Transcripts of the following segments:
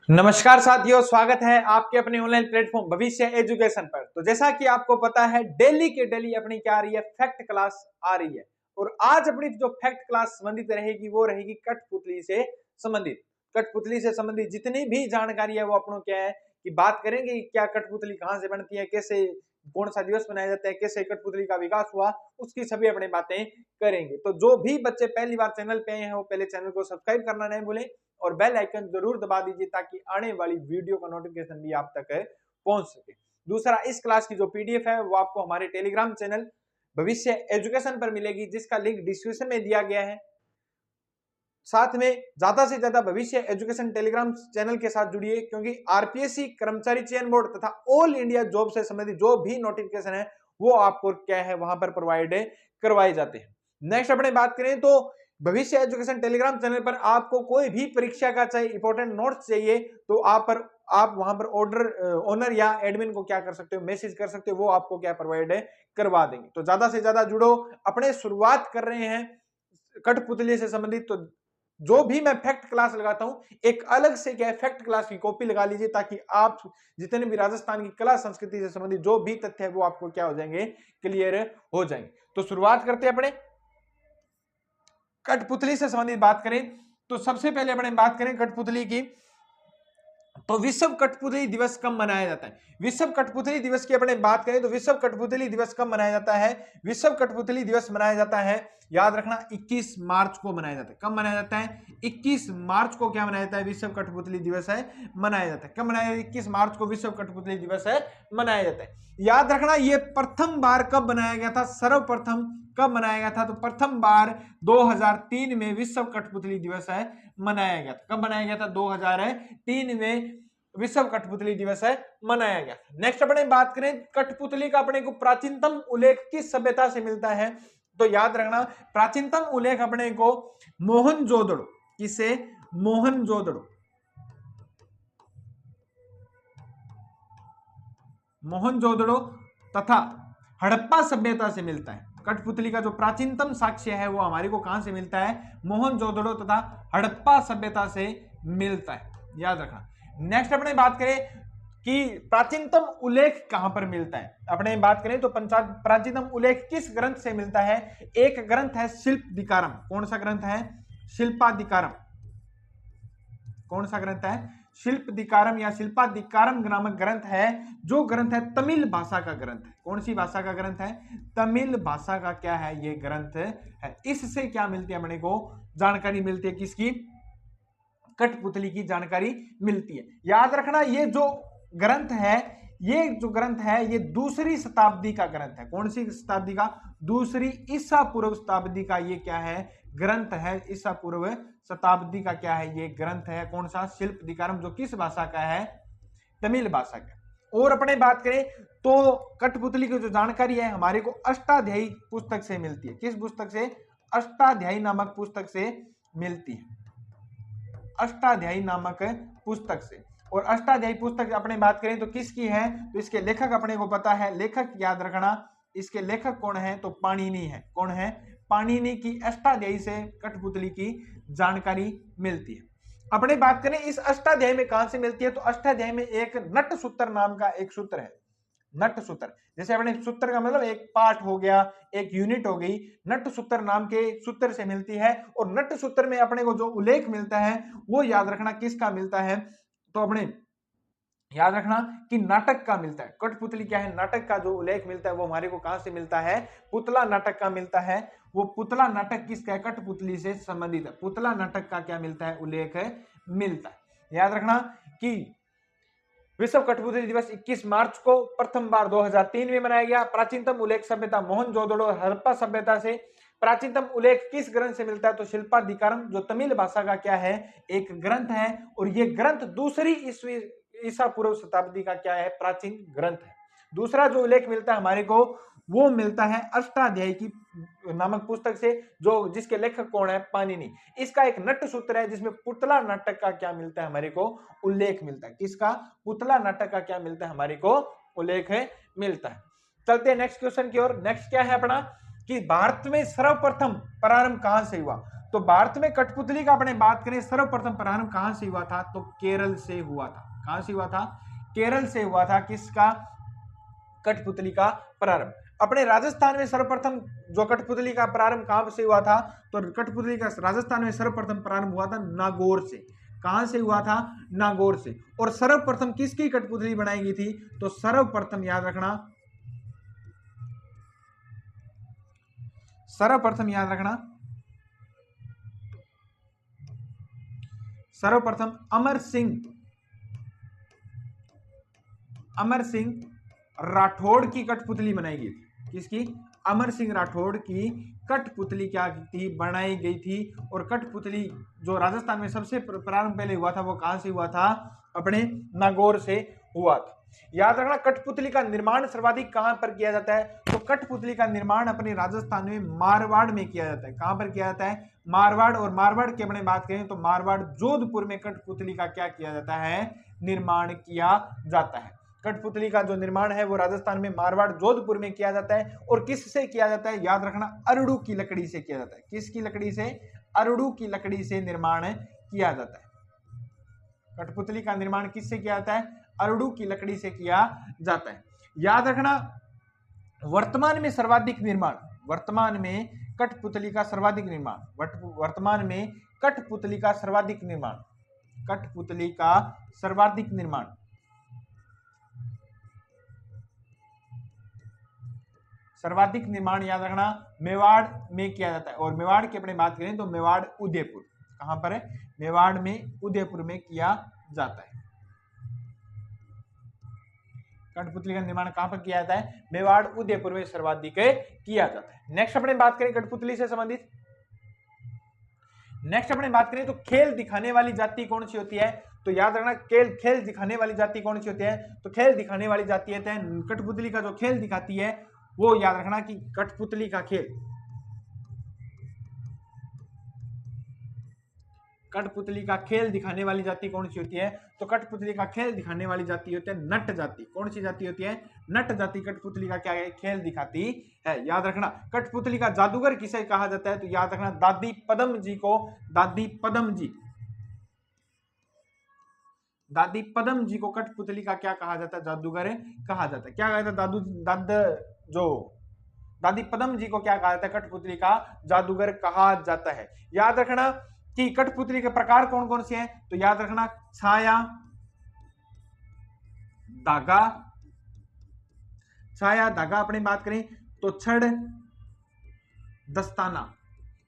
नमस्कार साथियों, स्वागत है आपके अपने ऑनलाइन प्लेटफॉर्म भविष्य एजुकेशन पर। तो जैसा कि आपको पता है, डेली के डेली अपनी क्या आ रही है, फैक्ट क्लास आ रही है। और आज अपनी जो फैक्ट क्लास संबंधित रहेगी वो रहेगी कठपुतली से संबंधित। कठपुतली से संबंधित जितनी भी जानकारी है वो अपनों क्या है कि बात करेंगे। क्या कठपुतली कहाँ से बनती है, कैसे कौन सा दिवस मनाया जाता है, कैसे कठपुतली का विकास हुआ, उसकी सभी अपनी बातें करेंगे। तो जो भी बच्चे पहली बार चैनल पे आए हैं वो पहले चैनल को सब्सक्राइब करना नहीं भूलें और बेल आइकन जरूर दबा दीजिए ताकि आने वाली वीडियो का नोटिफिकेशन भी आप तक पहुंच सके। दूसरा, इस क्लास की जो पीडीएफ है वो आपको हमारे टेलीग्राम चैनल भविष्य एजुकेशन पर मिलेगी, जिसका लिंक डिस्क्रिप्शन में दिया गया है। साथ में ज्यादा से ज्यादा भविष्य एजुकेशन टेलीग्राम चैनल के साथ जुड़िए, क्योंकि आरपीएससी, कर्मचारी चयन बोर्ड तथा ऑल इंडिया जॉब से संबंधित जो भी नोटिफिकेशन है वो आपको क्या है वहां पर प्रोवाइड करवाए जाते हैं। नेक्स्ट अपने बात करें तो भविष्य एजुकेशन टेलीग्राम चैनल पर आपको कोई भी परीक्षा का चाहे इंपॉर्टेंट नोट्स चाहिए तो आप वहां पर ओनर या एडमिन को क्या कर सकते हो, मैसेज कर सकते हो, वो आपको क्या प्रोवाइड करवा देंगे। तो ज्यादा से ज्यादा जुड़ो। अपने शुरुआत कर रहे हैं कठपुतली से संबंधित, तो जो भी मैं फैक्ट क्लास लगाता हूं एक अलग से क्या है फैक्ट क्लास की कॉपी लगा लीजिए, ताकि आप जितने भी राजस्थान की कला संस्कृति से संबंधित जो भी तथ्य है वो आपको क्या हो जाएंगे, क्लियर हो जाएंगे। तो शुरुआत करते हैं अपने कठपुतली से संबंधित बात करें तो सबसे पहले अपने बात करें कठपुतली की, तो विश्व कठपुतली दिवस कब मनाया जाता है। विश्व कठपुतली दिवस की अपने बात करें तो विश्व कठपुतली दिवस कब मनाया जाता है। विश्व कठपुतली दिवस मनाया जाता है, याद रखना, 21 मार्च को मनाया जाता है। कब मनाया जाता है? 21 मार्च को क्या मनाया जाता है? विश्व कठपुतली दिवस है मनाया जाता है। कब मनाया? 21 मार्च को विश्व कठपुतली दिवस है मनाया जाता है। याद रखना, यह प्रथम बार कब बनाया गया था? सर्वप्रथम कब मनाया गया था? तो प्रथम बार 2003 में विश्व कठपुतली दिवस है मनाया गया था। कब मनाया गया था? 2003 में विश्व कठपुतली दिवस है मनाया गया। नेक्स्ट अपने बात करें कठपुतली का अपने को प्राचीनतम उल्लेख किस सभ्यता से मिलता है, तो याद रखना प्राचीनतम उल्लेख अपने को मोहनजोदड़ो, किसे? मोहनजोदड़ो, मोहनजोदड़ो तथा हड़प्पा सभ्यता से मिलता है। कठपुतली का जो प्राचीनतम साक्ष्य है वो हमारे को कहां से मिलता है? मोहनजोदड़ो तथा हड़प्पा सभ्यता से मिलता है, याद रखना। नेक्स्ट अपने बात करें कि प्राचीनतम उल्लेख कहां पर मिलता है। अपने बात करें तो प्राचीनतम उल्लेख किस ग्रंथ से मिलता है? एक ग्रंथ है शिल्पादिकारम। कौन सा ग्रंथ है? शिल्पादिकारम। कौन सा ग्रंथ है? शिल्पादिकारम या शिल्पादिकारम नामक ग्रंथ है, जो ग्रंथ है तमिल भाषा का ग्रंथ है। कौन सी भाषा का ग्रंथ है? तमिल भाषा का क्या है? ये ग्रंथ है। इससे क्या मिलती है अपने को? जानकारी मिलती है किसकी? कठपुतली की जानकारी मिलती है। याद रखना, ये जो ग्रंथ है, ये जो ग्रंथ है ये दूसरी शताब्दी का ग्रंथ है। कौन सी शताब्दी का? दूसरी ईसा पूर्व शताब्दी का ये क्या है? ग्रंथ है। ईसा पूर्व शताब्दी का क्या है? ये ग्रंथ है। कौन सा? शिल्पादिकारम, जो किस भाषा का है? तमिल भाषा का। और अपने बात करें तो कठपुतली की जो जानकारी है हमारे को अष्टाध्यायी पुस्तक से मिलती है। किस पुस्तक से? अष्टाध्यायी नामक पुस्तक से मिलती है। अष्टाध्यायी नामक पुस्तक से। और अष्टाध्यायी पुस्तक अपने बात करें तो किसकी है? तो इसके लेखक अपने को पता है। लेखक याद रखना, इसके लेखक कौन है? तो पाणिनि है। कौन है? पाणिनि की अष्टाध्यायी से कठपुतली की जानकारी मिलती है। अपने बात करें इस अष्टाध्यायी में कहां से मिलती है, तो अष्टाध्यायी में एक नट सूत्र नाम का एक सूत्र है। नट सूत्र, जैसे अपने सूत्र का मतलब एक पार्ट हो गया, एक यूनिट हो गई, नट सूत्र नाम के सूत्र से मिलती है। और नट सूत्र में अपने को जो उल्लेख मिलता है वो याद रखना किसका मिलता है, तो अपने याद रखना कि नाटक का मिलता है। कठपुतली क्या है? नाटक का जो उल्लेख मिलता है वो हमारे को कहां से मिलता है? पुतला नाटक का मिलता है। वो पुतला नाटक किसका है? कठपुतली से संबंधित है। पुतला नाटक का क्या मिलता है? उल्लेख मिलता है। याद रखना कि विश्व कठपुतली दिवस 21 मार्च को प्रथम बार 2003 में मनाया गया। प्राचीनतम उल्लेख सभ्यता मोहनजोदड़ो हड़प्पा सभ्यता से। प्राचीनतम उल्लेख किस ग्रंथ से मिलता है? तो शिल्पादिकारम, जो तमिल भाषा का क्या है? एक ग्रंथ है। और यह ग्रंथ दूसरी ईसा पूर्व शताब्दी का क्या है? प्राचीन ग्रंथ है। दूसरा जो उल्लेख मिलता है हमारे को वो मिलता है अष्टाध्यायी की नामक पुस्तक से, जो जिसके लेखक कौन है? पाणिनि। इसका एक नट सूत्र है जिसमें पुतला नाटक का क्या मिलता है? हमारे को उल्लेख मिलता है। किसका? पुतला नाटक का क्या मिलता है? हमारे को उल्लेख मिलता है। चलते हैं नेक्स्ट क्वेश्चन की ओर। नेक्स्ट क्या है अपना कि भारत में सर्वप्रथम प्रारंभ कहां से हुआ? तो भारत में कठपुतली का अपने बात करें सर्वप्रथम प्रारंभ कहां से हुआ था, तो केरल से हुआ था। कहां से हुआ था? केरल से हुआ था। किसका? कठपुतली का प्रारंभ। अपने राजस्थान में सर्वप्रथम जो कठपुतली का प्रारंभ कहां से हुआ था, तो कठपुतली का राजस्थान में सर्वप्रथम प्रारंभ हुआ था नागौर से। कहां से हुआ था? नागौर से। और सर्वप्रथम किसकी कठपुतली बनाई गई थी, तो सर्वप्रथम याद रखना, सर्वप्रथम याद रखना, सर्वप्रथम अमर सिंह राठौड़ की कठपुतली बनाई गई थी। किसकी? अमर सिंह राठौड़ की कठपुतली क्या थी? बनाई गई थी। और कठपुतली जो राजस्थान में सबसे प्रारंभ पहले हुआ था वो कहां से हुआ था? अपने नागौर से हुआ था। याद रखना, कठपुतली का निर्माण सर्वाधिक कहां पर किया जाता है, तो कठपुतली का निर्माण अपने राजस्थान में मारवाड़ में किया जाता है। कहां पर किया जाता है? मारवाड़। और मारवाड़ की अपने बात करें तो मारवाड़ जोधपुर में कठपुतली का क्या किया जाता है? निर्माण किया जाता है। कठपुतली का जो निर्माण है वो राजस्थान में मारवाड़ जोधपुर में किया जाता है। और किससे किया जाता है? याद रखना, अरड़ू की लकड़ी से किया जाता है। किसकी लकड़ी से? अरड़ू की लकड़ी से निर्माण किया जाता है। कठपुतली का निर्माण किससे किया जाता है? अरड़ू की लकड़ी से किया जाता है। याद रखना, वर्तमान में सर्वाधिक निर्माण, वर्तमान में कठपुतली का सर्वाधिक निर्माण, वर्तमान में कठपुतली का सर्वाधिक निर्माण, कठपुतली का सर्वाधिक निर्माण सर्वाधिक निर्माण याद रखना मेवाड़ में किया जाता है। और मेवाड़ की अपने बात करें तो मेवाड़ उदयपुर। कहां पर है? मेवाड़ में उदयपुर में किया जाता है। कठपुतली का निर्माण कहां पर किया जाता है? मेवाड़ उदयपुर में सर्वाधिक किया जाता है। नेक्स्ट अपने बात करें कठपुतली से संबंधित, नेक्स्ट अपने बात करें तो खेल दिखाने वाली जाति कौन सी होती है, तो याद रखना खेल दिखाने वाली जाति कौन सी होती है, तो खेल दिखाने वाली जाति है कठपुतली का जो खेल दिखाती है वो याद रखना कि कठपुतली का खेल, कठपुतली का खेल दिखाने वाली जाति कौन सी होती है, तो कठपुतली का खेल दिखाने वाली जाति होती है नट जाति। कौन सी जाति होती है? नट जाति कठपुतली का क्या है? खेल दिखाती है। याद रखना, कठपुतली का जादूगर किसे कहा जाता है, तो याद रखना दादी पदम जी को, दादी पदम जी, दादी पदम जी को कठपुतली का क्या कहा जाता है? जादूगर कहा जाता है। क्या कहा जाता है? दादी पदम जी को क्या कहा जाता है? कठपुतली का जादूगर कहा जाता है। याद रखना कि कठपुतली के प्रकार कौन कौन से हैं, तो याद रखना छाया, धागा, छाया धागा अपनी बात करें तो छड़, दस्ताना,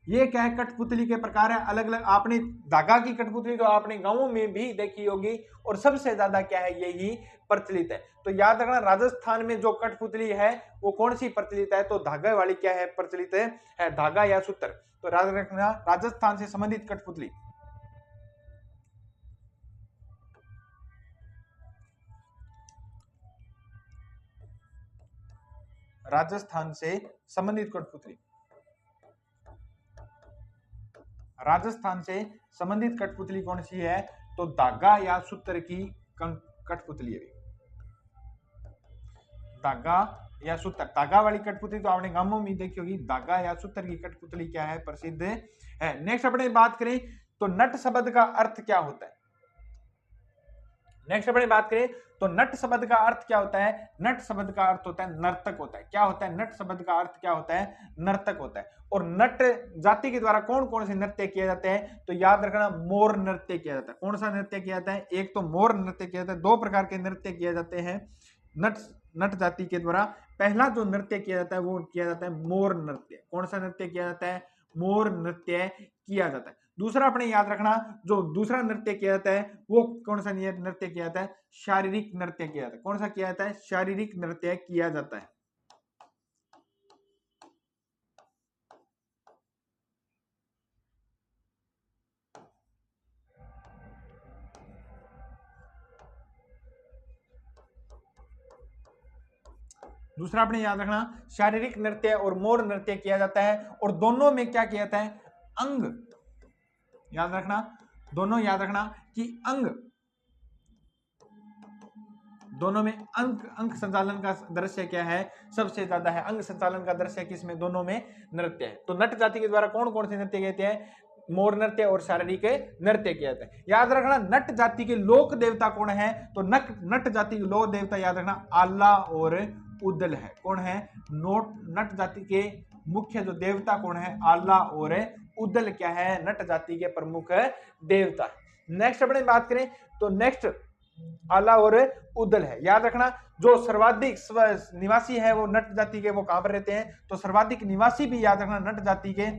ये क्या है? कठपुतली के प्रकार है। अलग अलग आपने धागा की कठपुतली तो आपने गांवों में भी देखी होगी और सबसे ज्यादा क्या है? यही प्रचलित है। तो याद रखना राजस्थान में जो कठपुतली है वो कौन सी प्रचलित है, तो धागा वाली क्या है? प्रचलित है धागा या सूत्र। तो याद रखना राजस्थान से संबंधित कठपुतली, राजस्थान से संबंधित कठपुतली, राजस्थान से संबंधित कठपुतली कौन सी है, तो धागा या सूत्र की कठपुतली है। धागा या सूत्र, धागा वाली कठपुतली तो आपने गांवों में देखी होगी। धागा या सूत्र की कठपुतली क्या है? प्रसिद्ध है। नेक्स्ट अपने बात करें तो नट शब्द का अर्थ क्या होता है, नेक्स्ट अपने बात करें तो नट शब्द का अर्थ क्या होता है? नट शब्द का अर्थ होता है नर्तक होता है। क्या होता है? नट शब्द का अर्थ क्या होता है? नर्तक होता है। और नट जाति के द्वारा कौन कौन से नृत्य किए जाते हैं, तो याद रखना मोर नृत्य किया जाता है। कौन सा नृत्य किया जाता है? एक तो मोर नृत्य किया जाता है। दो प्रकार के नृत्य किए जाते हैं नट जाति के द्वारा। पहला जो नृत्य किया जाता है वो किया जाता है मोर नृत्य। कौन सा नृत्य किया जाता है? मोर नृत्य किया जाता है। दूसरा अपने याद रखना जो दूसरा नृत्य किया जाता है वो कौन सा नृत्य किया जाता है? शारीरिक नृत्य किया जाता है। कौन सा किया जाता है? शारीरिक नृत्य किया जाता है। दूसरा अपने याद रखना शारीरिक नृत्य और मोर नृत्य किया जाता है। और दोनों में क्या किया जाता है? अंग, याद रखना दोनों, याद रखना कि अंग, दोनों में अंक संचालन का दृश्य क्या है? सबसे ज्यादा है। अंग संचालन का दृश्य किसमें? दोनों में नृत्य है। तो नट जाति के द्वारा कौन कौन से नृत्य कहते हैं? मोर नृत्य और शारीरिक नृत्य किया जाता है। याद रखना नट जाति के लोक देवता कौन है, तो नट जाति के लोक देवता याद रखना आल्हा और उदल है। कौन है, नट जाति के मुख्य जो देवता कौन है, आल्हा और उदल क्या है, नट जाति के प्रमुख देवता। नेक्स्ट अपने बात करें तो नेक्स्ट आल्हा और उदल है। याद रखना जो सर्वाधिक निवासी है वो नट जाति के, वो कहां पर रहते हैं, तो सर्वाधिक निवासी भी याद रखना नट जाति के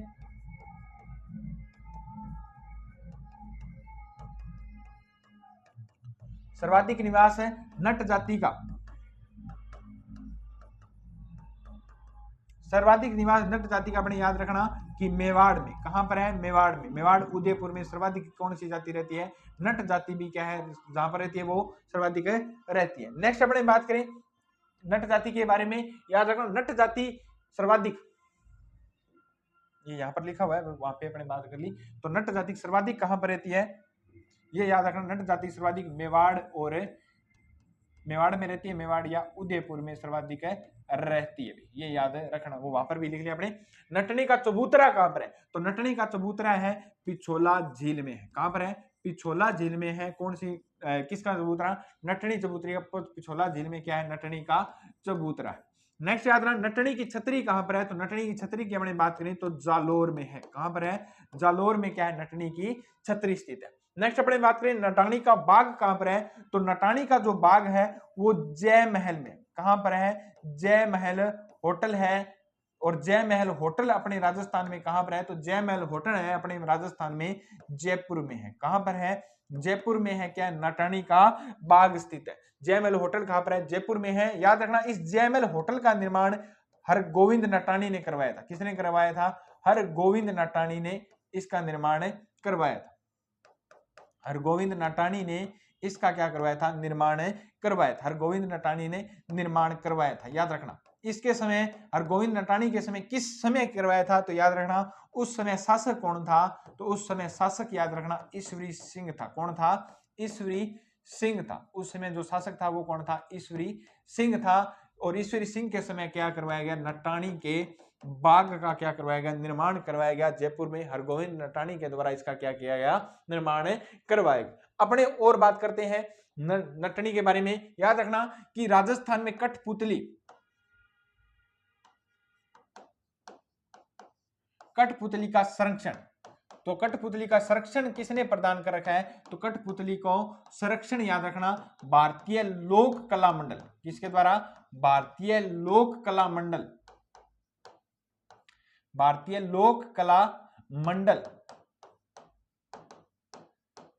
सर्वाधिक निवास है नट जाति का, सर्वाधिक निवास नट जाति का अपने याद रखना कि मेवाड़ में, कहां पर है, मेवाड़ में, मेवाड़ उदयपुर में सर्वाधिक कौन सी जाति रहती है, नट जाति भी क्या है, जहां पर रहती है वो सर्वाधिक रहती है। नेक्स्ट अपने बात करें नट जाति के बारे में, याद रखना नट जाति सर्वाधिक, ये यहां पर लिखा हुआ है वहां पे अपने बात कर ली, तो नट जाति सर्वाधिक कहां पर रहती है, ये याद रखना नट जाति सर्वाधिक मेवाड़ और मेवाड़ में रहती है, मेवाड़ या उदयपुर में सर्वाधिक रहती है, ये याद रखना, वो वहां पर भी लिख लिया अपने। नटनी का चबूतरा कहां पर है, तो नटनी का चबूतरा है पिछोला झील में है, कहां पर है, पिछोला झील में है। कौन सी किसका चबूतरा, नटनी चबूतरी का पिछोला झील में क्या है, नटनी का चबूतरा। नेक्स्ट याद रखना नटनी की छतरी कहां पर है, तो नटनी की छतरी की अपने बात करें तो जालोर में है, कहां पर है, जालोर में क्या है, नटनी की छतरी स्थित है। नेक्स्ट अपने बात करें नटानी का बाग कहां पर है, तो नटानी का जो बाग है वो जय महल में, कहां पर है, जय महल होटल है, और जय महल होटल अपने राजस्थान में कहां पर है, तो जय महल होटल है अपने राजस्थान में जयपुर में है, कहां पर है, जयपुर में है क्या, नटानी का बाग स्थित है। जय महल होटल कहां पर है, जयपुर में है। याद रखना इस जय महल होटल का निर्माण हरगोविंद नटानी ने करवाया था, किसने करवाया था, हरगोविंद नटानी ने इसका निर्माण करवाया था, हरगोविंद नटानी ने इसका क्या करवाया था, निर्माण करवाया था, हरगोविंद नटानी ने निर्माण करवाया था। याद रखना इसके समय हरगोविंद नटानी के समय किस समय करवाया था, तो याद रखना उस समय शासक कौन था, तो उस समय शासक याद रखना ईश्वरी सिंह था। कौन था, ईश्वरी सिंह था। उस समय जो शासक था वो कौन था, ईश्वरी सिंह था। और ईश्वरी सिंह के समय क्या करवाया गया, नटानी के बाग का क्या करवाया गया, निर्माण करवाया गया जयपुर में, हरगोविंद नटानी के द्वारा इसका क्या किया गया, निर्माण करवाया गया। अपने और बात करते हैं नटनी के बारे में। याद रखना कि राजस्थान में कठपुतली, कठपुतली का संरक्षण, तो कठपुतली का संरक्षण किसने प्रदान कर रखा है, तो कठपुतली को संरक्षण याद रखना भारतीय लोक कला मंडल, किसके द्वारा, भारतीय लोक कला मंडल, भारतीय लोक कला मंडल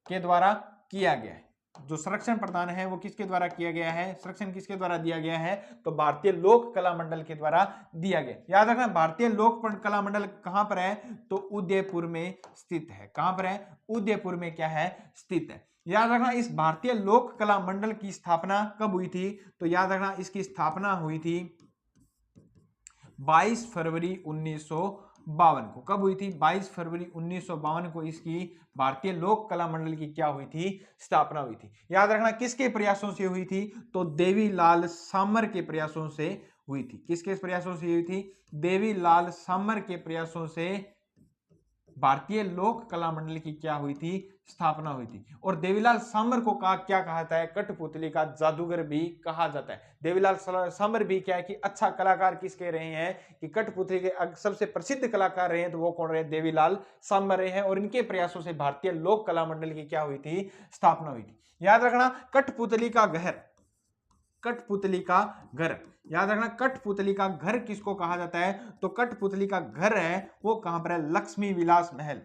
के द्वारा किया गया है। जो संरक्षण प्रदान है वो किसके द्वारा किया गया है, संरक्षण किसके द्वारा दिया गया है, तो भारतीय लोक कला मंडल के द्वारा दिया गया। याद रखना भारतीय लोक कला मंडल कहां पर है, तो उदयपुर में स्थित है, कहां पर है, उदयपुर में क्या है, स्थित है। याद रखना इस भारतीय लोक कला मंडल की स्थापना कब हुई थी, तो याद रखना इसकी स्थापना हुई थी 22 फरवरी 1952 को। कब हुई थी, 22 फरवरी 1952 को इसकी भारतीय लोक कला मंडल की क्या हुई थी, स्थापना हुई थी। याद रखना किसके प्रयासों से हुई थी, तो देवीलाल सामर के प्रयासों से हुई थी। किसके प्रयासों से हुई थी, देवीलाल सामर के प्रयासों से भारतीय लोक कला मंडल की क्या हुई थी, स्थापना हुई थी। और देवीलाल सामर को क्या कहा जाता है, कठपुतली का जादूगर भी कहा जाता है। देवीलाल सामर भी क्या है कि अच्छा कलाकार किसके रहे हैं, कि कठपुतली के सबसे प्रसिद्ध कलाकार रहे हैं, तो वो कौन रहे, देवीलाल सामर रहे हैं। और इनके प्रयासों से भारतीय लोक कला मंडल की क्या हुई थी, स्थापना हुई थी। याद रखना कठपुतली का घर, कठपुतली का घर, याद रखना कठपुतली का घर किसको कहा जाता है, तो कठपुतली का घर है वो कहां पर है, लक्ष्मी विलास महल।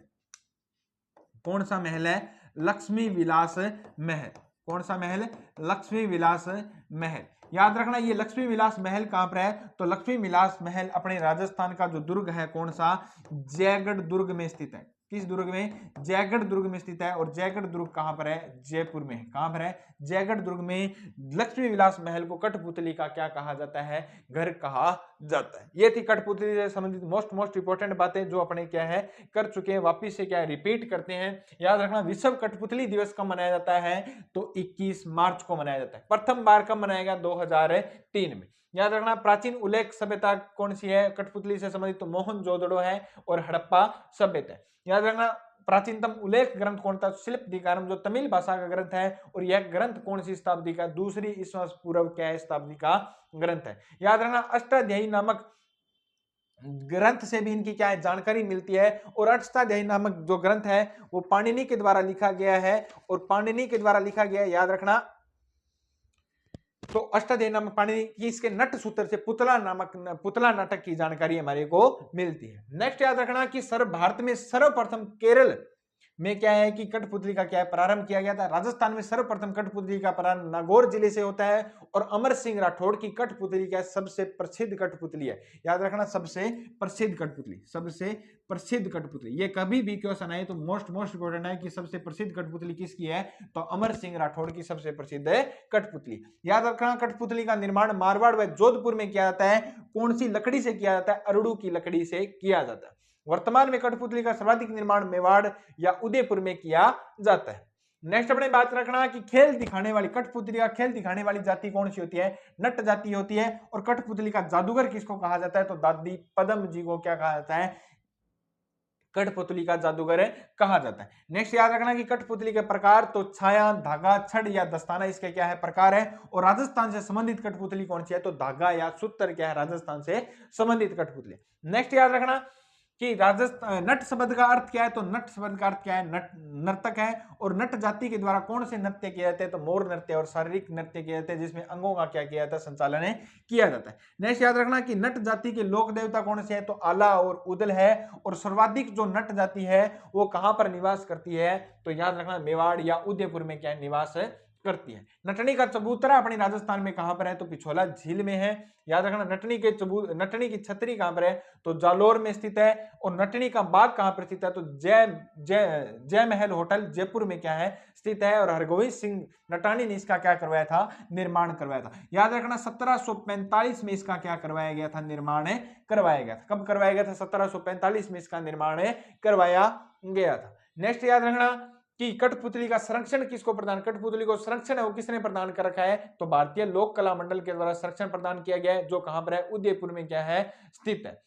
कौन सा महल है, लक्ष्मी विलास महल। कौन सा महल, लक्ष्मी विलास महल। याद रखना ये लक्ष्मी विलास महल कहां पर है, तो लक्ष्मी विलास महल अपने राजस्थान का जो दुर्ग है कौन सा, जयगढ़ दुर्ग में स्थित है। किस दुर्ग में, जयगढ़ दुर्ग में स्थित है। और जयगढ़ दुर्ग कहां पर है, जयपुर में है। कहां पर है, जयगढ़ दुर्ग में। लक्ष्मी विलास महल को कठपुतली का क्या कहा जाता है, घर कहा जाता है। ये थी कठपुतली से संबंधित मोस्ट इंपोर्टेंट बातें जो अपने क्या है कर चुके हैं, वापिस से क्या है रिपीट करते हैं। याद रखना विश्व कठपुतली दिवस कब मनाया जाता है, तो 21 मार्च को मनाया जाता है। प्रथम बार कब मनाया गया, 2003 में। याद रखना प्राचीन उल्लेख सभ्यता कौन सी है कठपुतली से संबंधित, तो मोहनजोदड़ो है और हड़प्पा सभ्यता है। याद रखना प्राचीनतम उल्लेख ग्रंथ कौन था? शिल्पदीकारम, जो तमिल भाषा का ग्रंथ है, और यह ग्रंथ कौन सी शताब्दी का? दूसरी ईसा पूर्व क्या है शताब्दी का ग्रंथ है। याद रखना अष्टाध्यायी नामक ग्रंथ से भी इनकी क्या है जानकारी मिलती है, और अष्टाध्यायी नामक जो ग्रंथ है वो पाणिनि के द्वारा लिखा गया है, और पाणिनि के द्वारा लिखा गया है, याद रखना। तो अष्टाध्यायी नामक पाणिनि की इसके नट सूत्र से पुतला नाटक की जानकारी हमारे को मिलती है। नेक्स्ट याद रखना कि भारत में सर्वप्रथम केरल में क्या है कि कठपुतली का क्या है प्रारंभ किया गया था। राजस्थान में सर्वप्रथम कठपुतली का प्रारंभ नागौर जिले से होता है, और अमर सिंह राठौड़ की कठपुतली क्या है सबसे प्रसिद्ध कठपुतली है। याद रखना सबसे प्रसिद्ध कठपुतली, सबसे प्रसिद्ध कठपुतली। ये कभी भी क्वेश्चन आए तो मोस्ट इंपोर्टेंट है कि सबसे प्रसिद्ध कठपुतली किसकी है, तो अमर सिंह राठौड़ की सबसे प्रसिद्ध कठपुतली। याद रखना कठपुतली का निर्माण मारवाड़ व जोधपुर में किया जाता है। कौन सी लकड़ी से किया जाता है? अरड़ू की लकड़ी से किया जाता है। वर्तमान में कठपुतली का सर्वाधिक निर्माण मेवाड़ या उदयपुर में किया जाता है। नेक्स्ट अपने बात रखना कि खेल दिखाने वाली कठपुतली का खेल दिखाने वाली जाति कौन सी होती है? नट जाति होती है। और कठपुतली का जादूगर किसको कहा जाता है? तो दादी पद्म जी को क्या कहा जाता है? कठपुतली का जादूगर कहा जाता है। नेक्स्ट याद रखना कि कठपुतली के प्रकार, तो छाया, धागा, छड़ या दस्ताना इसके क्या है प्रकार है। और राजस्थान से संबंधित कठपुतली कौन सी है? तो धागा या सूत्र क्या है राजस्थान से संबंधित कठपुतली। नेक्स्ट याद रखना कि राजस्थान नट शब्द का अर्थ क्या है? तो नट शब्द का अर्थ क्या है? नट नर्तक है। और नट जाति के द्वारा कौन से नृत्य किए जाते हैं? तो मोर नृत्य और शारीरिक नृत्य किए जाते हैं, जिसमें अंगों का क्या किया जाता है? संचालन किया जाता है। नेक्स्ट याद रखना कि नट जाति के लोक देवता कौन से है? तो आला और उदल है। और सर्वाधिक जो नट जाति है वो कहां पर निवास करती है? तो याद रखना मेवाड़ या उदयपुर में क्या निवास करती है। नटनी का चबूतरा अपनी राजस्थान में कहां पर है? तो पिछोला झील में है। याद रखना नटनी की छतरी कहां पर है? तो जालोर में स्थित है। और नटनी का बाग कहां पर स्थित है? तो जय महल होटल जयपुर में क्या है स्थित है। और हरगोविंद सिंह नटानी ने इसका क्या करवाया था? निर्माण करवाया था। याद रखना 1745 में इसका क्या करवाया गया था? निर्माण करवाया गया था। कब करवाया गया था? 1745 में इसका निर्माण करवाया गया था। नेक्स्ट याद रखना कि कठपुतली का संरक्षण किसको प्रदान, कठपुतली को संरक्षण है वो किसने प्रदान कर रखा है? तो भारतीय लोक कला मंडल के द्वारा संरक्षण प्रदान किया गया है, जो कहां पर है? उदयपुर में क्या है स्थित है।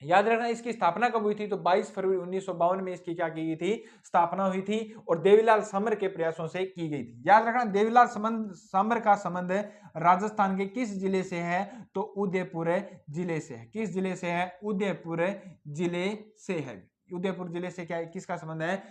याद रखना इसकी स्थापना कब हुई थी? तो 22 फरवरी 1952 में इसकी क्या की गई थी? स्थापना हुई थी, और देवीलाल सामर के प्रयासों से की गई थी। याद रखना देवीलाल सामर का संबंध राजस्थान के किस जिले से है? तो उदयपुर जिले से है। किस जिले से है? उदयपुर जिले से है। उदयपुर जिले से क्या है किसका संबंध है?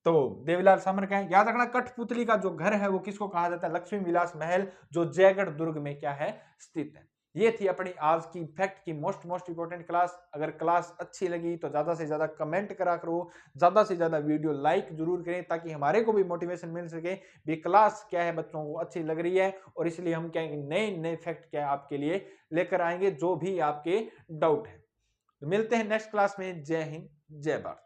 तो देवीलाल सामर का है। याद रखना कठपुतली का जो घर है वो किसको कहा जाता है? लक्ष्मी विलास महल, जो जयगढ़ दुर्ग में क्या है स्थित है। ये थी अपनी आज की फैक्ट की मोस्ट इंपोर्टेंट क्लास। अगर क्लास अच्छी लगी तो ज्यादा से ज्यादा कमेंट करा करो, ज्यादा से ज्यादा वीडियो लाइक जरूर करें, ताकि हमारे को भी मोटिवेशन मिल सके भी क्लास क्या है बच्चों को अच्छी लग रही है। और इसलिए हम क्या नए फैक्ट क्या है आपके लिए लेकर आएंगे, जो भी आपके डाउट है। तो मिलते हैं नेक्स्ट क्लास में। जय हिंद, जय भारत।